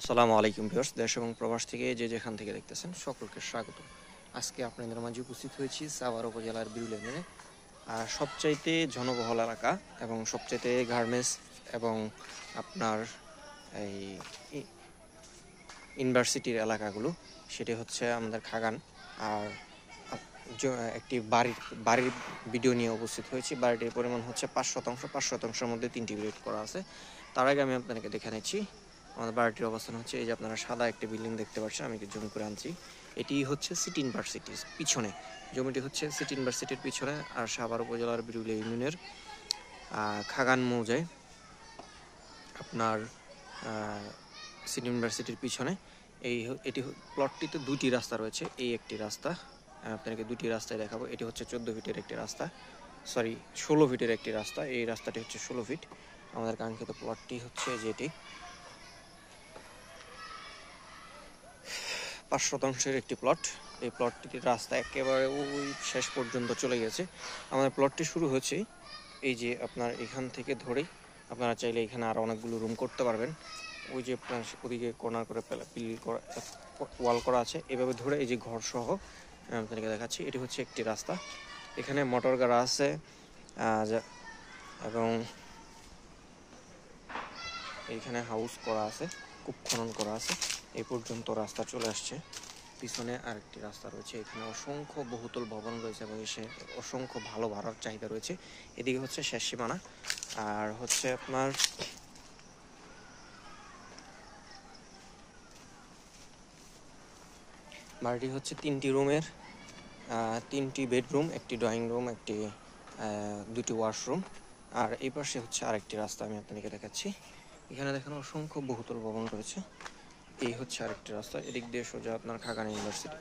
আসসালামু আলাইকুম ভিউয়ার্স, দেশ এবং প্রবাস থেকে যে যেখান থেকে দেখতেছেন সকলকে স্বাগত। আজকে আপনাদের মাঝে উপস্থিত হয়েছি সাভার উপজেলার বিরুল ইউনিয়নে। আর সবচাইতে জনবহুল এলাকা এবং সবচাইতে গার্মেন্টস এবং আপনার এই ইউনিভার্সিটির এলাকাগুলো, সেটি হচ্ছে আমাদের খাগান। আর একটি বাড়ির ভিডিও নিয়ে উপস্থিত হয়েছি। বাড়িটির পরিমাণ হচ্ছে 5 শতাংশ। 5 শতাংশের মধ্যে 3টি বেড করা আছে। তার আগে আমি আপনাদেরকে দেখে নিচ্ছি আমাদের বাড়িটির অবস্থান হচ্ছে এই যে আপনারা সাদা একটি বিল্ডিং দেখতে পাচ্ছেন, আমি জুম করে আনছি। এটি হচ্ছে সিটি ইউনিভার্সিটির পিছনে, জমিটি হচ্ছে সিটি ইউনিভার্সিটির পিছনে। আর সাভার উপজেলার বিরুলিয়া ইউনিয়নের খাগান মৌজায় আপনার সিটি ইউনিভার্সিটির পিছনে এটি প্লটটিতে দুটি রাস্তা রয়েছে। এই একটি রাস্তা, আপনাকে দুটি রাস্তায় দেখাবো। এটি হচ্ছে 14 ফিটের একটি রাস্তা, 16 ফিটের একটি রাস্তা। এই রাস্তাটি হচ্ছে 16 ফিট। আমাদের কাঙ্ক্ষিত প্লটটি হচ্ছে যেটি 5 শতাংশের একটি প্লট। এই প্লটটির রাস্তা একেবারে ওই শেষ পর্যন্ত চলে গেছে। আমাদের প্লটটি শুরু হচ্ছে এই যে আপনার এখান থেকে ধরেই আপনারা চাইলে এখানে আরও অনেকগুলো রুম করতে পারবেন। ওই যে ওদিকে কর্নার করে পিল করা ওয়াল করা আছে, এভাবে ধরে এই যে ঘর সহ আপনাদেরকে দেখাচ্ছি। এটি হচ্ছে একটি রাস্তা। এখানে মোটর গাড়া আছে এবং এইখানে হাউস করা আছে, কূপ খনন করা আছে। এই পর্যন্ত রাস্তা চলে আসছে। পিছনে আরেকটি রাস্তা রয়েছে। এখানে অসংখ্য বহুতল ভবন রয়েছে এবং অসংখ্য ভালো ভাড়ার চাহিদা রয়েছে। এদিকে হচ্ছে শেষ সীমানা। আর হচ্ছে আপনার বাড়িটি হচ্ছে 3টি রুমের, 3টি বেডরুম, একটি ড্রয়িং রুম, একটি 2টি ওয়াশরুম। আর এই পাশে হচ্ছে আরেকটি রাস্তা, আমি আপনাদেরকে দেখাচ্ছি। এখানে দেখেন অসংখ্য বহুতল ভবন রয়েছে। এই হচ্ছে আরেকটি রাস্তা। এদিক দিয়ে সোজা আপনার খাগান ইউনিভার্সিটি,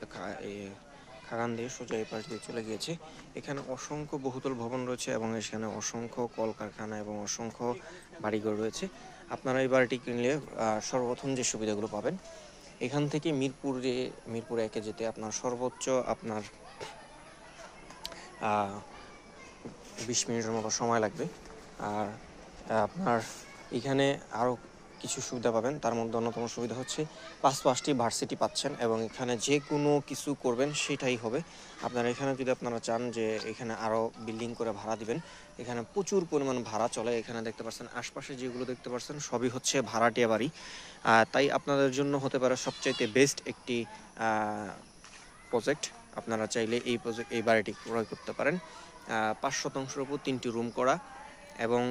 খাগান দিয়ে সোজা এই পাশ দিয়ে চলে গিয়েছে। এখানে অসংখ্য বহুতল ভবন রয়েছে এবং এখানে অসংখ্য কলকারখানা এবং অসংখ্য বাড়িঘর রয়েছে। আপনারা এই বাড়িটি কিনলে সর্বপ্রথম যে সুবিধাগুলো পাবেন, এখান থেকে মিরপুর 1-এ যেতে আপনার সর্বোচ্চ 20 মিনিটের মতো সময় লাগবে। আর আপনার এখানে আরও কিছু সুবিধা পাবেন। তার মধ্যে অন্যতম সুবিধা হচ্ছে পাঁচটি ভার্সিটি পাচ্ছেন এবং এখানে যে কোনো কিছু করবেন সেটাই হবে। আপনারা এখানে যদি আপনারা চান যে এখানে আরও বিল্ডিং করে ভাড়া দিবেন, এখানে প্রচুর পরিমাণ ভাড়া চলে। এখানে দেখতে পাচ্ছেন আশপাশে যেগুলো দেখতে পাচ্ছেন সবই হচ্ছে ভাড়াটিয়া বাড়ি। তাই আপনাদের জন্য হতে পারে সবচাইতে বেস্ট একটি প্রজেক্ট। আপনারা চাইলে এই বাড়িটি ক্রয় করতে পারেন। 5 শতাংশের উপর 3টি রুম করা এবং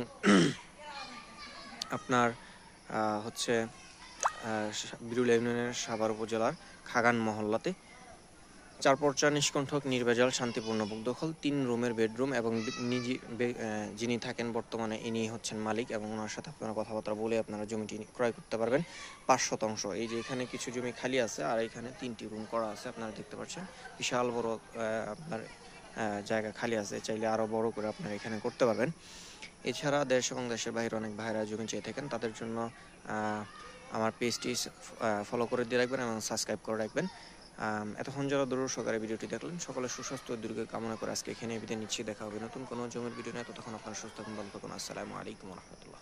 আপনার হচ্ছে বিরুলিয়া ইউনিয়নের সাভার উপজেলার খাগান মহল্লাতে 4 পর্চা নিষ্কণ্ঠক নির্ভেজাল শান্তিপূর্ণ দখল 3 রুমের বেডরুম এবং যিনি থাকেন বর্তমানে ইনি হচ্ছেন মালিক এবং ওনার সাথে আপনারা কথাবার্তা বলে আপনারা জমিটি ক্রয় করতে পারবেন। 5 শতাংশ। এই যে এখানে কিছু জমি খালি আছে আর এখানে 3টি রুম করা আছে, আপনারা দেখতে পাচ্ছেন। বিশাল বড় আপনার জায়গা খালি আছে, চাইলে আরও বড় করে আপনারা এখানে করতে পারবেন। এছাড়া দেশ এবং দেশের বাইরে অনেক ভাইরা জমি চেয়ে থাকেন, তাদের জন্য আমার পেজটি ফলো করে দিয়ে রাখবেন এবং সাবস্ক্রাইব করে রাখবেন। এতক্ষণ যারা দূর সহকারে ভিডিওটি দেখলেন, সকলে সুস্বাস্থ্য দীর্ঘ কামনা করে আজকে এখানে বিদায় নিচ্ছি। দেখা হবে নতুন কোনো জমির ভিডিও নিয়ে। ততক্ষণ আপনারা সুস্থ থাকুন, ভালো থাকুন। আসসালামু আলাইকুম রহমতুল্লাহ।